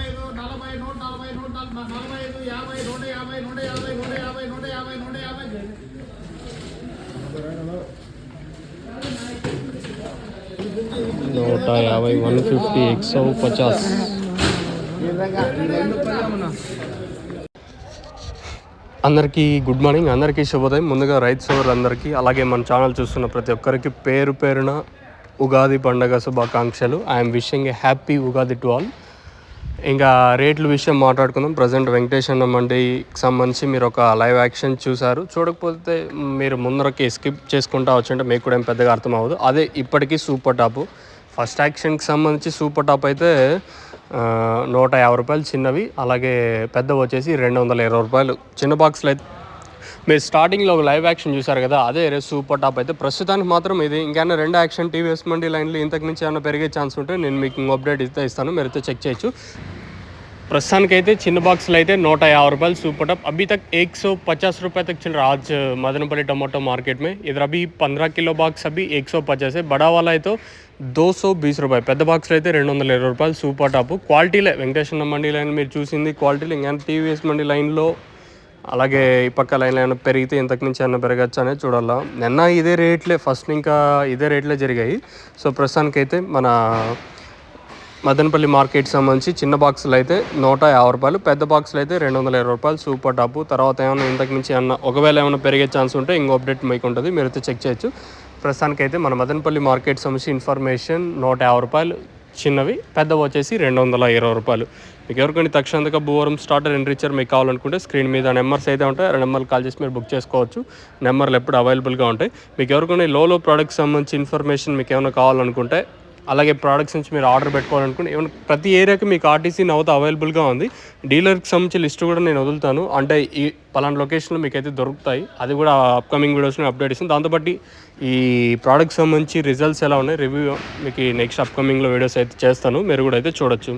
150 150 అందరికీ good morning, అందరికీ శుభోదయం. ముందుగా రైతు సోదరులందరికీ, అలాగే మన ఛానల్ చూస్తున్న ప్రతి ఒక్కరికి పేరు పేరున ఉగాది పండుగ శుభాకాంక్షలు. I'm wishing A happy Ugadi to all. ఇంకా రేట్ల విషయం మాట్లాడుకుందాం. ప్రజెంట్ వెంకటేశ్వర మండికి సంబంధించి మీరు ఒక లైవ్ యాక్షన్ చూసారు. చూడకపోతే మీరు ముందరకి స్కిప్ చేసుకుంటా వచ్చుంటే మీకు కూడా ఏం పెద్దగా అర్థం అవ్వదు. అదే ఇప్పటికీ సూపర్ టాపు. ఫస్ట్ యాక్షన్కి సంబంధించి సూపర్ టాప్ అయితే 150 రూపాయలు చిన్నవి, అలాగే పెద్దవి వచ్చేసి 220 రూపాయలు. చిన్న బాక్స్లో అయితే మీరు స్టార్టింగ్లో ఒక లైవ్ యాక్షన్ చూసారు కదా, అదే సూపర్ టాప్ అయితే ప్రస్తుతానికి మాత్రం ఇది. ఇంకైనా 2 యాక్షన్ టీవీఎస్ మండి లైన్లు ఇంతకు నుంచి ఏమైనా పెరిగే ఛాన్స్ ఉంటే నేను మీకు అప్డేట్ ఇస్తాను, మీరైతే చెక్ చేయొచ్చు. ప్రస్తుతానికైతే చిన్న బాక్స్లో అయితే 150 రూపాయలు सुपर टॉप. अभी तक 150 रुपये तक चल रहा आज मदनपल्ली टमाटो मार्केट में. इधर अभी 15 किलो बाक्स अभी 150 है. बड़ा वाला है तो 220 రూపాయలు. పెద్ద బాక్స్లో అయితే 220 రూపాయలు సూపర్ టాప్. క్వాలిటీలే వెంకటేశ్వర మండి లైన్ మీరు చూసింది క్వాలిటీలు. ఇంకా టీవీఎస్ మండి లైన్లో అలాగే ఈ పక్క లైన్లో ఏమైనా పెరిగితే ఇంతకు నుంచి ఏమైనా పెరగచ్చు అనేది చూడాలా. నిన్న ఇదే రేట్లే, ఫస్ట్ ఇంకా ఇదే రేట్లే జరిగాయి. సో ప్రస్తుతానికైతే మన మదనపల్లి మార్కెట్ సంబంధించి చిన్న బాక్సులు అయితే 150 రూపాయలు, పెద్ద బాక్సులు అయితే 220 రూపాయలు సూపర్ టాప్. తర్వాత ఏమైనా ఇంతకు మించి ఒకవేళ ఏమైనా పెరిగే ఛాన్స్ ఉంటే ఇంకో అప్డేట్ మీకు ఉంటుంది, మీరైతే చెక్ చేయొచ్చు. ప్రస్తుతానికైతే మన మదనపల్లి మార్కెట్ సంబంధించి ఇన్ఫర్మేషన్ 150 రూపాయలు చిన్నవి, పెద్దవి వచ్చేసి 220 రూపాయలు. మీకు ఎవరికైనా తక్షణంగా భూవరం స్టార్టర్ ఎంట్రీచర్ మీకు కావాలనుకుంటే స్క్రీన్ మీద నెంబర్స్ అయితే ఉంటాయి, 2 నెంబర్లు కాల్ చేసి మీరు బుక్ చేసుకోవచ్చు. నెంబర్లు ఎప్పుడు అవైలబుల్గా ఉంటాయి. మీకు ఎవరికైనా లో ప్రోడక్ట్స్ సంబంధించి ఇన్ఫర్మేషన్ మీకు ఏమైనా కావాలనుకుంటే, అలాగే ప్రోడక్ట్స్ నుంచి మీరు ఆర్డర్ పెట్టుకోవాలనుకుంటే, ఏమైనా ప్రతి ఏరియాకి మీకు ఆర్టీసీ నవ్వుతో అవైలబుల్గా ఉంది. డీలర్కి సంబంధించి లిస్ట్ కూడా నేను వదులుతాను, అంటే ఈ పలానా లొకేషన్లో మీకు అయితే దొరుకుతాయి. అది కూడా అప్కమింగ్ వీడియోస్లో అప్డేట్ ఇస్తాను. దాంతోపాటు ఈ ప్రోడక్ట్ సంబంధించి రిజల్ట్స్ ఎలా ఉన్నాయి రివ్యూ మీకు నెక్స్ట్ అప్కమింగ్లో వీడియోస్ అయితే చేస్తాను, మీరు కూడా అయితే చూడొచ్చు.